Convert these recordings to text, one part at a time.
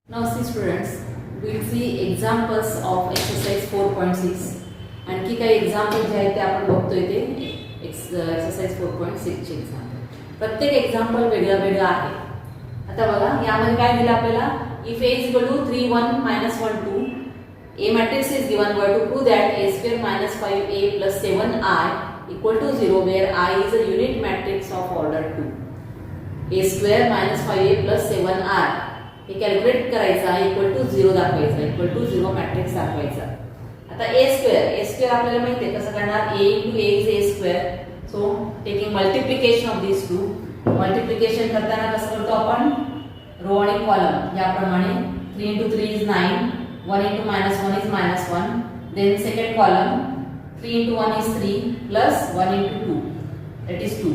Now see students, we'll see examples of exercise 4.6. आणखी काही example जे आहेत ते आपण बघतोय ते एक्सरसाइज 4.6 चे एक्झाम्पल. प्रत्येक एक्झाम्पल वेगळं वेगळं आहे. आता बघा यामध्ये काय दिलं आपल्याला, if a is equal to 3 1 minus 1 2, a matrix is given. We have to prove that a square minus 5a plus 7i equal to 0 where I is a unit matrix of order 2. a square minus 5a plus 7i हे calculate करायचा, equal to 0 दाखवायचा, equal to 0 matrix दाखवायचा. आता a square आपल्याला माहिती आहे कसं करणार, a into a is a square. So taking multiplication of this two, multiplication करताना कसं करतो आपण, रो आणि कॉलम याप्रमाणे. 3 into 3 is 9, 1 into -1 is -1. Then second column 3 into 1 is 3 plus 1 into 2 that is 2.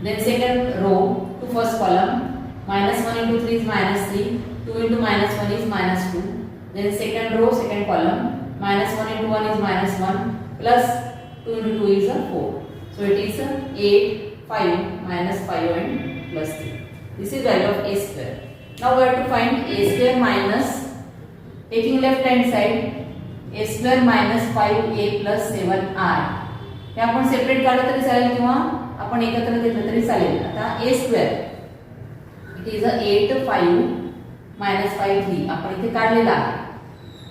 Then second row to first column, -1 into 3 is -3, 2 into -1 is -2. Then second row second column, -1 into 1 is -1 plus 2 into 2 is 4. So it is 8, 5, -5 and plus 3. This is value of a square. Now we have to find a square minus, taking left hand side, a square minus 5a plus 7i. हे आपण separate काढलं तरी चालेल किंवा आपण एकत्र घेतलं तरी चालेल. आता a square it is 8 5 minus 5 3 आपण इथे काढलेला आहे.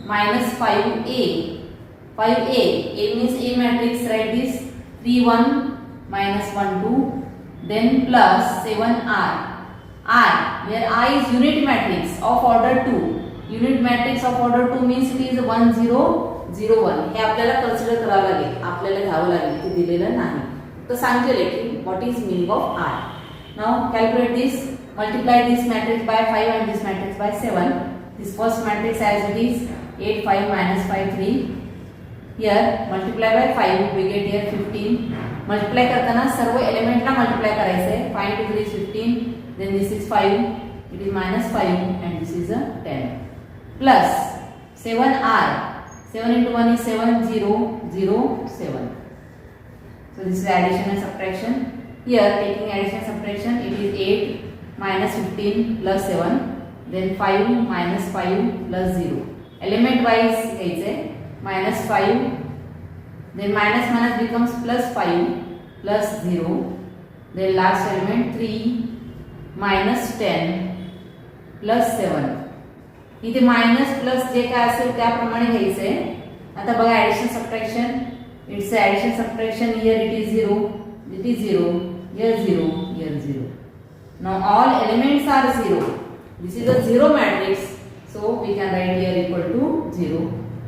minus 5a, 5a, a means a matrix, write this 3 1 minus 1 2, then plus 7i, I where I is unit matrix of order 2. unit matrix of order 2 means it is 1 0 0 1. हे आपल्याला consider करावं लागेल, आपल्याला घ्यावं लागेल, ते दिलेलं नाही. तर सांगितले की what is meaning of I. Now calculate this, multiply this matrix by 5 and this matrix by 7. This first matrix as it is 8 5 minus 5 3. Here multiply by 5 we get here 15. Multiply करताना सर्व एलिमेंटला मल्टिप्लाय करायचं आहे. 5 into 3 is 15. Then this is 5. It is -5 and this is a 10. Plus 7i. 7 into 1 is 7 0 0 7. So this is addition and subtraction. Here taking addition and subtraction, it is 8 minus 15 plus 7, then 5 minus 5 plus 0. Element wise घ्यायचे, -5, then minus becomes +5 plus 0, then last element 3 minus 10 plus 7. इथे minus plus जे काय असेल त्याप्रमाणे घ्यायचे. आता बघा addition subtraction, it's addition subtraction. Here it is 0, it is 0, here 0, here 0. Now all elements are 0. This is a 0 matrix, so we can write here equal to 0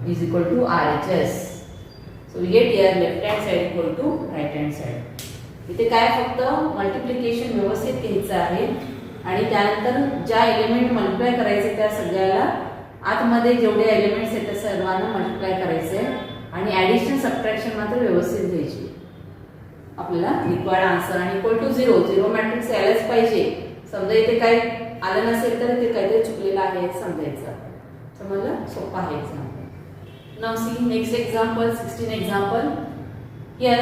is equal to RHS. So we get here left hand side equal to right hand side. इथे काय फक्त multiplication व्यवस्थित घ्यायचं आहे आणि त्यानंतर ज्या element multiply करायचे त्या सगळ्याला आतमध्ये जेवढे एलिमेंट्स आहेत त्या सर्वांना मल्टिप्लाय करायचे आणि ऍडिशन सबट्रॅक्शन मात्र व्यवस्थित घ्यायची. आपल्याला रिक्वायर्ड आन्सर आणि इक्वल टू 0 0 मॅट्रिक्स यायलाच पाहिजे. समजा इथे काय आलं नसेल तर ते काहीतरी चुकलेलं आहे समजायचं. समजलं, सोपं आहे example. Now see next example 16 example. Here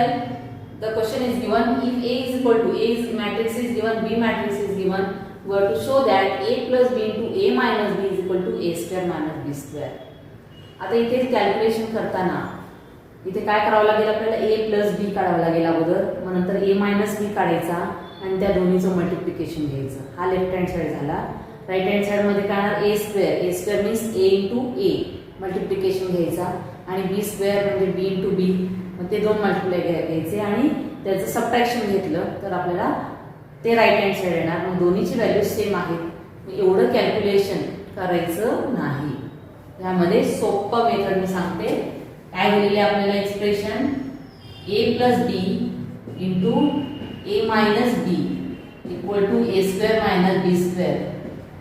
the question is given, if a is equal to, a is matrix is given, b matrix is given, we have to show that a plus b into a minus b is equal to a square minus b square. आता इथे calculation करताना इथे काय करावं लागेल आपल्याला, a plus बी काढावं लागेल अगोदर, मग नंतर a मायनस बी काढायचा आणि त्या दोन्हीचं मल्टिप्लिकेशन घ्यायचं. हा लेफ्ट हँड साइड झाला. राईट हँड साइड मध्ये काढणार a square means a into a multiplication घ्यायचा आणि b स्क्वेअर म्हणजे b इंटू b, मग ते दोन मल्टिप्लाय घ्यायचे आणि त्याचं सबट्रॅक्शन घेतलं तर आपल्याला ते राईट हँड साइड येणार. मग दोन्हीची व्हॅल्यू सेम आहेत, एवढं कॅल्क्युलेशन करायचं नाही. यामध्ये सोपं मेथड मी सांगते. काय दिलेले आपल्याला expression, a plus b into a minus b equal to a square minus b square.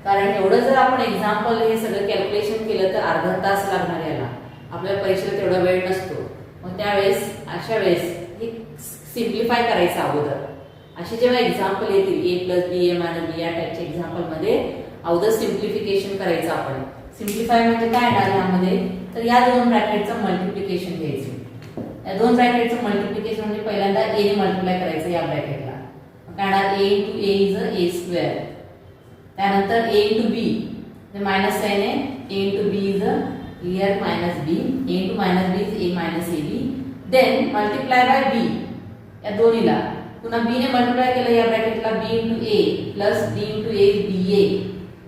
कारण एवढं जर आपण एक्झाम्पल हे सगळं कॅल्क्युलेशन केलं तर अर्धा तास लागणार याला. आपल्या परीक्षेला तेवढा वेळ नसतो. मग त्यावेळेस अशा वेळेस हे सिम्प्लिफाय करायचं अगोदर. असे जेव्हा एक्झाम्पल येतील a plus b a minus b या टाईपच्या एक्झाम्पलमध्ये अगोदर सिम्प्लिफिकेशन करायचं आपण. सिम्प्लिफाय म्हणजे काय येणार यामध्ये, तर या दोन ब्रॅकेटचं मल्टिप्लिकेशन घ्यायचं. या दोन ब्रॅकेटचं मल्टिप्लिकेशन म्हणजे पहिल्यांदा a ने मल्टिप्लाय करायचं या ब्रॅकेटला. येणार a into a is a square. त्यानंतर a into b the minus sign आहे, a into b is here minus b, a into minus b is a minus ab, then multiply by b या दोन्हीला. पुन्हा b ने multiply केलं या ब्रॅकेटला, b into a plus b into a is ba,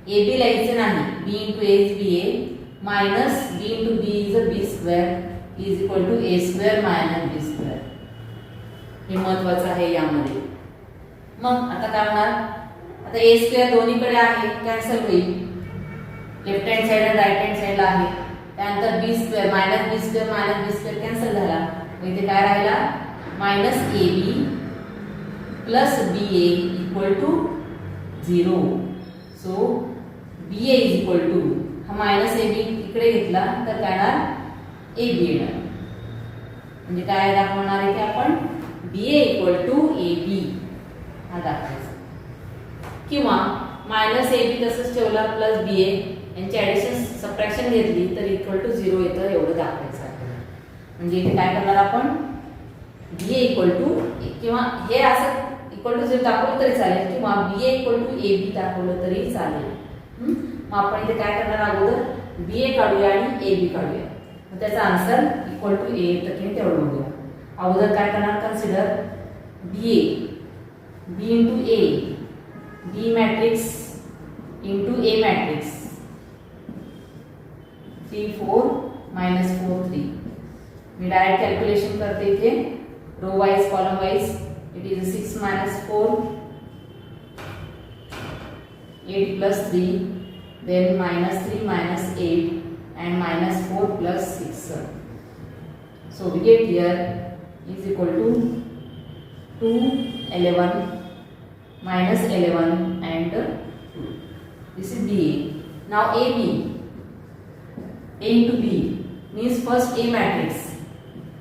ab लिहायचं नाही, b into a is ba minus b into b is b square is equal to a square minus b square. हे महत्त्वाचं आहे यामध्ये. मग आता काय होणार, आता a स्क्वेअर दोन्हीकडे आहे, कॅन्सल होईल, लेफ्ट हँड साइड आणि राइट हँड साइडला आहे. त्यानंतर b square minus b square cancel झाला, मग इथे काय राहिला minus ab plus ba equal to 0. So ba is equal to, हा मायनस ab इकडे घेतला तर काय येणार ab येणार. म्हणजे काय दाखवणार आहे की आपण ba इक्वल टू ab हा दाखवायचा, किंवा मायनस ab तसंच ठेवला प्लस ba यांची ऍडिशन सबट्रॅक्शन घेतली तर इक्वल टू 0 येतं, एवढं दाखवायचं आपल्याला. म्हणजे इथे काय करणार आपण ba इक्वल टू, किंवा हे असं इक्वल टू 0 दाखवलं तरी चालेल, किंवा ba इक्वल टू ab दाखवलं तरी चालेल. मग आपण इथे काय करणार, अगोदर ba काढूया आणि ab काढूया. मग त्याचा आन्सर इक्वल टू a येतं की तेवढं बघूया. अगोदर काय करणार, consider ba, b into a, b matrix into a matrix, 3 4 minus 4 3. मी डायरेक्ट कॅल्क्युलेशन करते इथे row wise column wise. It is 6 minus 4, 8 plus 3, then minus 3 minus 8 and minus 4 plus 6. So we get here is equal to 2 11 minus 11 and 2. This is BA. Now AB, A into B means first A matrix,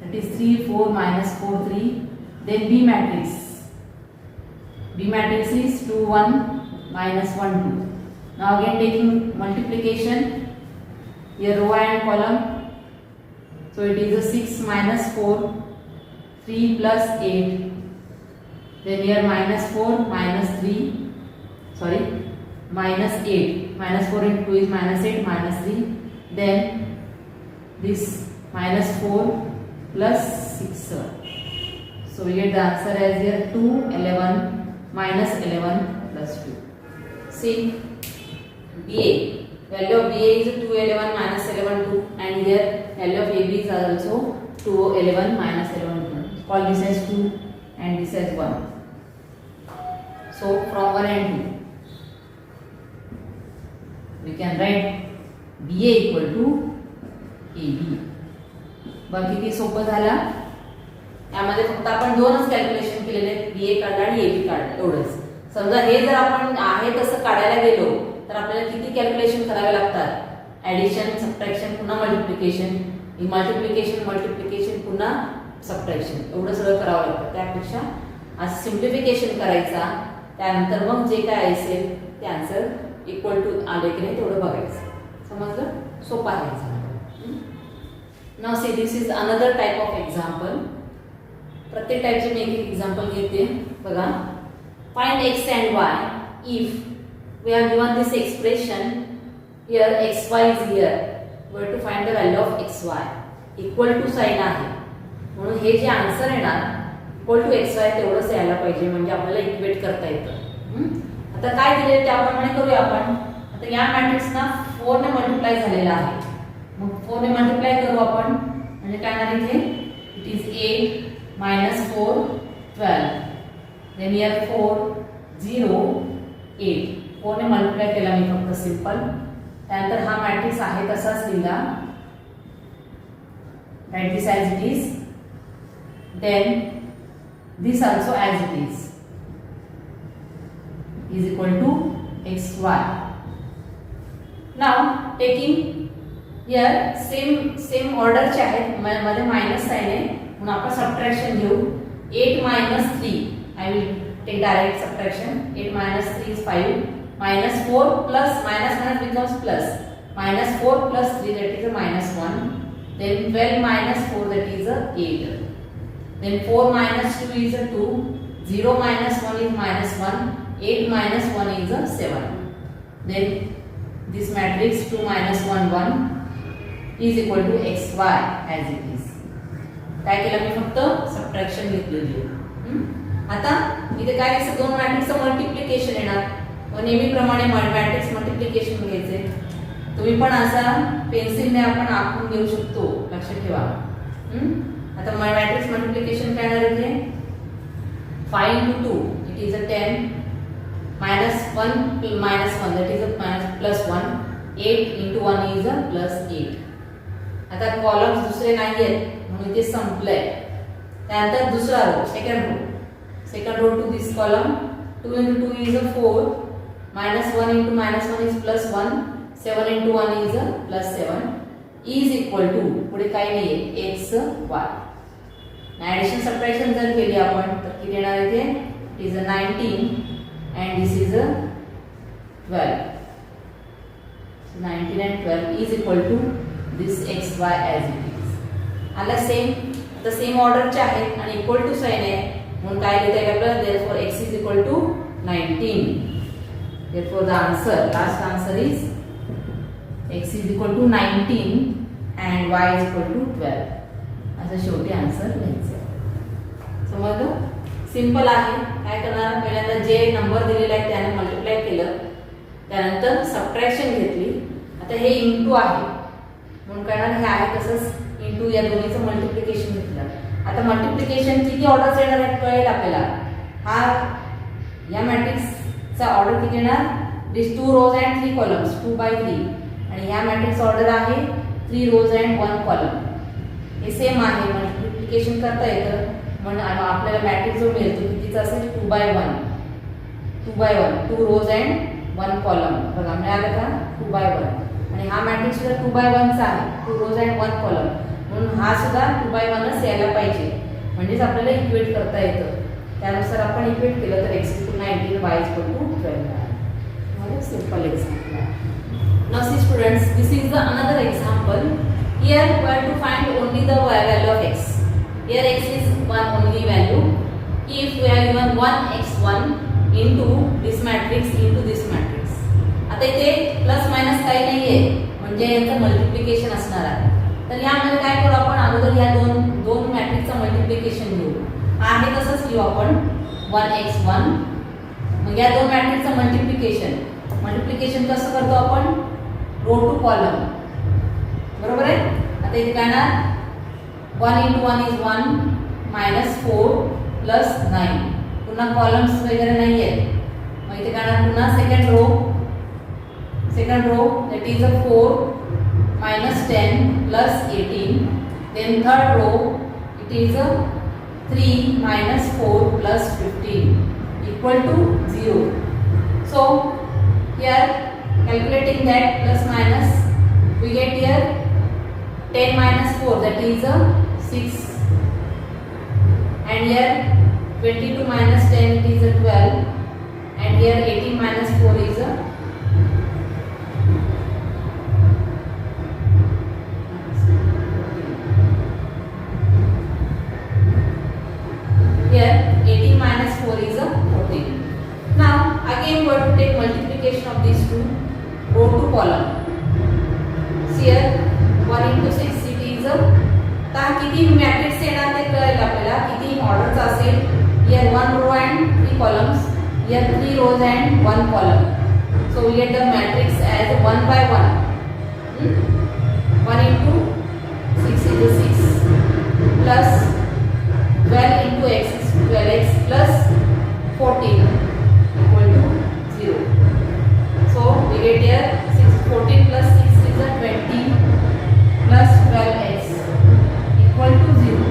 that is 3 4 minus 4 3, then B matrix. B matrix is 2 1 minus 1 2. Now again taking multiplication, here row and column, so it is a 6 minus 4, 3 plus 8, then here minus 4 minus 3, sorry minus 8, minus 4 into 2 is minus 8 minus 3, then this minus 4 plus 6. So we get the answer as here 2 11 minus 11 plus 2. See BA, value of BA is 2 11 minus 11 2, and here value of AB is also 2 11 minus 11 2. Call this as 2 and this as 1. So from 1 and 2 we can write BA equal to AB. बाकी किती सोपं झालं, यामध्ये फक्त आपण दोनच calculation केलेले आहेत, BA काढला आणि AB काढला एवढंच. समजा हे जर आपण आहे तसं काढायला गेलो तर आपल्याला किती कॅल्क्युलेशन करावे लागतात, ॲडिशन सबट्रॅक्शन पुन्हा मल्टिप्लिकेशन, मल्टिप्लिकेशन पुन्हा सबट्रॅक्शन, एवढं सगळं करावं लागतं. त्यापेक्षा आज सिम्प्लिफिकेशन करायचा, त्यानंतर मग जे काय असेल ते आन्सर इक्वल टू आले की नाही तेवढं बघायचं. समजलं, सोपं आहे. Now see this is another type of example. प्रत्येक टाइपचे मी एक एक्झाम्पल घेते बघा. Find x and y if we have given this expression here xy is here, we have to find the value of xy. Equal to sign आहे म्हणून हे जे answer येणार इक्वल टू xy तेवढंच यायला पाहिजे, म्हणजे आपल्याला इक्वेट करता येतं. आता काय दिले त्याप्रमाणे करूया आपण. आता या मॅट्रिक्सना 4 ने मल्टिप्लाय झालेला आहे, मग 4 ने मल्टिप्लाय करू आपण, म्हणजे काय येणार इथे it is 8 minus 4 12, then here 4 0 8. 4 ने मल्टिप्लाय केला मी फक्त सिंपल. त्यानंतर हा मॅट्रिक्स आहे तसाच लिहिला, write this as it is, then this also as it is equal to xy. Now taking here same order चे आहेत, मध्ये मायनस साइन आहे म्हणून आपण सबट्रॅक्शन घेऊ. 8 minus 3, I will take direct subtraction. 8 minus 3 is 5, minus 4 plus minus becomes plus, minus 4 plus 3 that is a minus 1, then 12 minus 4 that is a 8, then 4 minus 2 is a 2, 0 minus 1 is minus 1, 8 minus 1 is a 7. Then this matrix 2 minus 1 1 is equal to xy as it is. काय केलं मी फक्त subtraction घेतलेली आहे. आता इथे काय दिसतं दोन मॅट्रिक्सचं मल्टिप्लिकेशन येणार. नेहमीप्रमाणे मॅट्रिक्स मल्टिप्लिकेशन घ्यायचे. तुम्ही पण असा पेन्सिलने आपण आखून घेऊ शकतो, लक्षात ठेवा. आता मॅट्रिक्स मल्टिप्लिकेशन काय येणार इथे 5 into 2 it is a 10 minus 1 that is a plus 1 8 into 1 is a plus 8. आता कॉलम्स दुसरे नाही आहेत म्हणून इथे संपलंय. त्यानंतर दुसरा row second row to this column 2 into 2 is a 4 minus 1 into minus 1 is plus 1 7 into 1 is a plus 7 is equal to पुढे काय नाहीये x y. ऍडिशन सबट्रॅक्शन जर केली आपण तर किती येणार इथे it is a 19 and this is a 12. So 19 and 12 is equal to this xy as it is. आला सेम आता सेम ऑर्डरचे आहेत आणि इक्वल टू साइन आहे म्हणून काय लिहिता येईल आपल्याला therefore x is equal to 19. Therefore the answer last answer is x is equal to 19 and y is equal to 12. असं शेवटी आन्सर लिहायचं. समजलं? सिंपल आहे. काय करणार पहिल्यांदा जे नंबर दिलेला आहे त्याने मल्टिप्लाय केलं, त्यानंतर सबट्रॅक्शन घेतली. आता हे इनटू आहे म्हणून काय करणार हे आहे तसंच इनटू या दोन्हीचं मल्टिप्लिकेशन घेतलं. आता मल्टिप्लिकेशन किती ऑर्डर्स येणार आहेत कळेल आपल्याला. हा या मॅट्रिक्सचा ऑर्डर किती येणार दिस 2 rows and 3 columns 2 by 3 आणि ह्या मॅट्रिक्स ऑर्डर आहे 3 rows and 1 column. हे सेम आहे मल्टिप्लिकेशन करता येतं म्हणून आपल्याला मॅट्रिक्स जो मिळतो कितीचा असेल 2 by 1 2 rows and 1 column. बघा मिळालं का 2 by 1 आणि हा मॅट्रिक्स सुद्धा 2 by 1 चा आहे 2 rows and 1 column म्हणून हा सुद्धा 2 by 1 च यायला पाहिजे म्हणजेच आपल्याला इक्वेट करता येतं. त्यानुसार आपण इक्वेट केलं तर x equal to 19 y equal to 12. Simple example. Now see students, this is the another example. Here we have to find only the value of x. Here x is one only value. If we have given 1x1 into this matrix into this matrix. आता इथे plus minus काही नाहीये म्हणजे याचं multiplication असणार आहे. तर यामध्ये काय करू आपण अगोदर या दोन मॅट्रिक्सचं मल्टिप्लिकेशन घेऊ. आहे तसंच लिहू आपण 1x1. मग या दोन मॅट्रिक्सचं मल्टिप्लिकेशन कसं करतो आपण रो टू कॉलम. बरोबर आहे. आता इथे काय ना 1 into 1 is 1 minus 4 plus 9. पुन्हा कॉलम्स वगैरे नाही आहेत. मग इथे काय ना पुन्हा second row that is a 4 minus 10 plus 18. Then third row it is a 3 minus 4 plus 15 equal to 0. So here calculating that plus minus we get here 10 minus 4 that is a 6 and here 22 minus 10 it is a 12 and here 18 minus 4 is a here 18 minus 4 is a 14. Now again we have to take multiplication of these two row to column. See here 1 into 6 it is a आता किती matrix येणार ते कळेल आपल्याला किती ऑर्डरचा असेल. here 1 row and 3 columns, here 3 rows and 1 column. So we get the matrix as 1 by 1. 1 into 6 is a 6 plus 12 into x is 12x plus 14 equal to 0. So we get here 14 plus 6 is a 20 plus 12x equal to 0.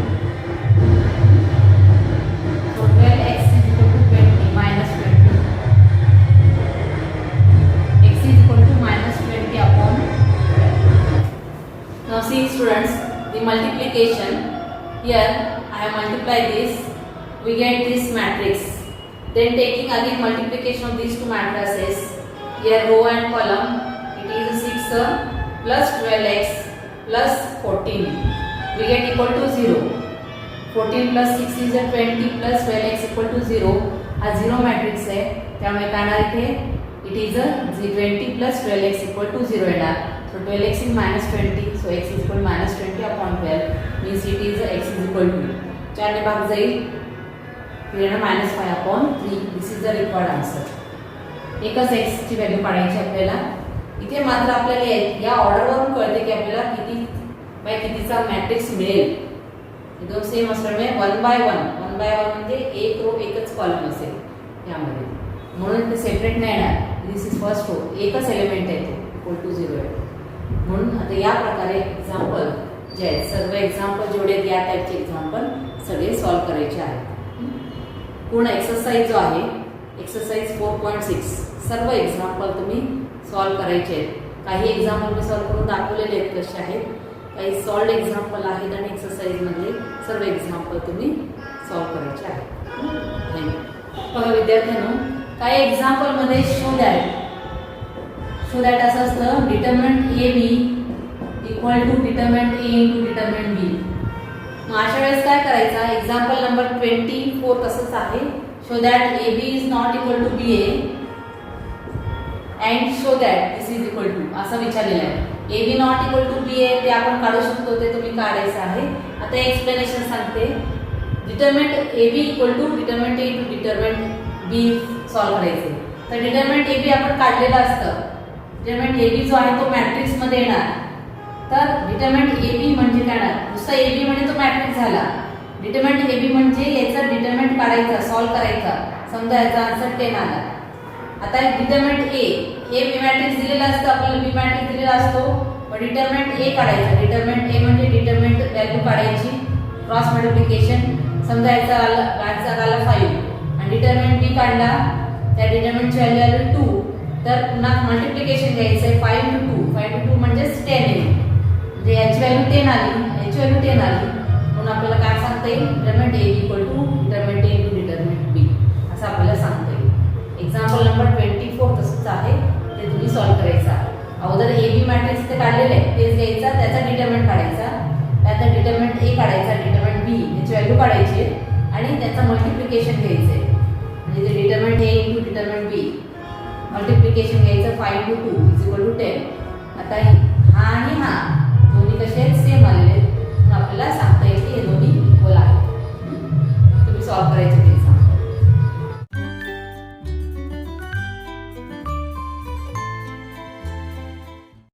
So 12x is equal to 20 minus 20. X is equal to minus 20 upon 12. Now see students, the multiplication. Here I have multiplied this. We get this matrix. Then taking again multiplication of these two matrices. Here row and column. It is 6 plus 12x plus 14. We get equal to 0. 14 plus 6 is 20 plus 12x equal to 0. हा 0 matrix आहे, त्यामुळे काय येणार इथे it is 20 plus 12x equal to 0 येणार. So 12x is -20, so x is equal -20 upon 12 means it is x is equal to 4 ने भाग जाईल -5 upon 3. This is the required answer. एकच x ची व्हॅल्यू काढायची आपल्याला. इथे मात्र आपल्याला या ऑर्डरवरून कळते की आपल्याला किती बाय कितीचा मॅट्रिक्स मिळेल. एकदम सेम असल्यामुळे 1 बाय 1 म्हणजे एक रो एकच कॉलम असेल यामध्ये, म्हणून ते सेपरेट नाही येणार. दिस इज फर्स्ट रो, एकच एलिमेंट आहे ते इक्वल टू 0 आहे. म्हणून आता या प्रकारे एक्झाम्पल जे आहेत, सर्व एक्झाम्पल जेवढे आहेत या टाईपचे एक्झाम्पल सगळे सॉल्व करायचे आहेत. पूर्ण एक्सरसाइज जो आहे एक्सरसाइज 4.6 सर्व एक्झाम्पल तुम्ही सॉल्व करायचे आहेत. काही एक्झाम्पल मी सॉल्व करून दाखवलेले आहेत कसे आहेत, काही सॉल्ड एक्झाम्पल आहेत आणि एक्सरसाइज मधले सर्व एक्झाम्पल तुम्ही सॉल्व करायचे आहेत. बघा विद्यार्थ्यांनो, काही एक्झाम्पल मध्ये शो दॅट असं असतं determinant A B equal to determinant A into determinant B. मग अशा वेळेस काय करायचा, एक्झाम्पल नंबर 24 तसंच आहे. Show that A B is not equal to B A and show that this is equal to असं विचारलेलं आहे. A B not equal to B A ते आपण काढू शकतो, ते तुम्ही काढायचं आहे. आता एक्सप्लेनेशन सांगते. Determinant A B equal to determinant A to determinant B solve करायचे. तर डिटर्मिनंट ए बी आपण काढलेलं असतं. डिटर्मिनंट ए बी जो आहे तो मॅट्रिक्स मध्ये येणार. तर डिटर्मिनंट ए बी म्हणजे काय ना, नुसता ए बी म्हणजे तो मॅट्रिक्स झाला. डिटर्मिनंट ए बी म्हणजे याचा डिटर्मिनंट काढायचा, सॉल्व करायचा. समजा याचा आन्सर 10 आला. आता डिटर्मिनंट ए बी मॅट्रिक्स दिलेला असतं, आपल्याला बी मॅट्रिक्स दिलेला असतो. मग डिटर्मिनंट ए काढायचा. डिटर्मिनंट ए म्हणजे डिटर्मिनंट व्हॅल्यू काढायची, क्रॉस मल्टिप्लिकेशन. समजा याचा आला 5 आणि डिटर्मिनंट बी काढला, त्या डिटर्मिनंटची व्हॅल्यू आली 2. तर पुन्हा मल्टिप्लिकेशन घ्यायचं आहे 5 into 2. 5 into 2 म्हणजे 10 येईल. म्हणजे याची व्हॅल्यू 10 आली, याची व्हॅल्यू 10 आली. म्हणून आपल्याला काय सांगता येईल, determinant A equal to determinant A into determinant B असं आपल्याला सांगता येईल. एक्झाम्पल नंबर 24 तसंच आहे, ते तुम्ही सॉल्व करायचं आहे. अगोदर ए बी मॅट्रिक्स ते काढलेले आहे तेच घ्यायचा, त्याचा डिटर्मिनंट काढायचा, त्याचा डिटर्मिनंट ए काढायचा, डिटर्मिनंट बी याची व्हॅल्यू काढायची आणि त्याचं मल्टिप्लिकेशन घ्यायचं आहे. म्हणजे ते determinant A into determinant B multiplication घ्यायचं 5 into 2 इज इक्वल टू 10. आता हा आणि हा दोन्ही कसे आहेत